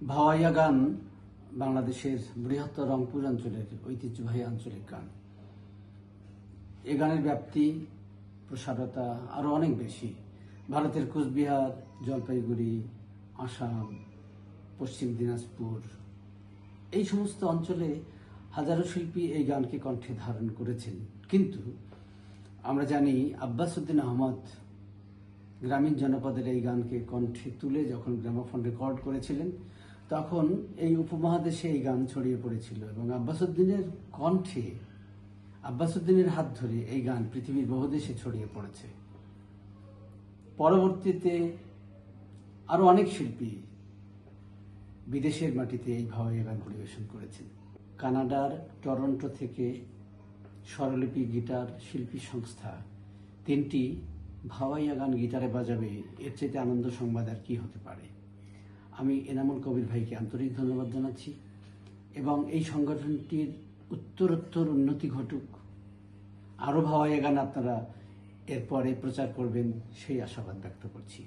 ভাওয়াইয়া গান বাংলাদেশের বৃহত্তর রংপুর অঞ্চলের ঐতিহ্যবাহী আঞ্চলিক গান। এ গানের ব্যাপ্তি প্রসারতা আরও অনেক বেশি। ভারতের কুচবিহার, জলপাইগুড়ি, আসাম, পশ্চিম দিনাজপুর এই সমস্ত অঞ্চলে হাজারো শিল্পী এই গানকে কণ্ঠে ধারণ করেছেন। কিন্তু আমরা জানি আব্বাস উদ্দিন আহমদ গ্রামীণ জনপদের এই গানকে কণ্ঠে তুলে যখন গ্রামোফোন রেকর্ড করেছিলেন, তখন এই উপমহাদেশে এই গান ছড়িয়ে পড়েছিল এবং আব্বাস উদ্দিনের কণ্ঠে, আব্বাস উদ্দিনের হাত ধরে এই গান পৃথিবীর বহু দেশে ছড়িয়ে পড়েছে। পরবর্তীতে আরো অনেক শিল্পী বিদেশের মাটিতে এই ভাওয়াইয়া গান পরিবেশন করেছেন। কানাডার টরন্টো থেকে স্বরলিপি গিটার শিল্পী সংস্থা 3টি ভাওয়াইয়া গান গিটারে বাজাবে, এর চাইতে আনন্দ সংবাদ আর কি হতে পারে। আমি এনামুল কবির ভাইকে আন্তরিক ধন্যবাদ জানাচ্ছি এবং এই সংগঠনটির উত্তরোত্তর উন্নতি ঘটুক, আরও ভাওয়াইয়া গান আপনারা এরপরে প্রচার করবেন সেই আশাবাদ ব্যক্ত করছি।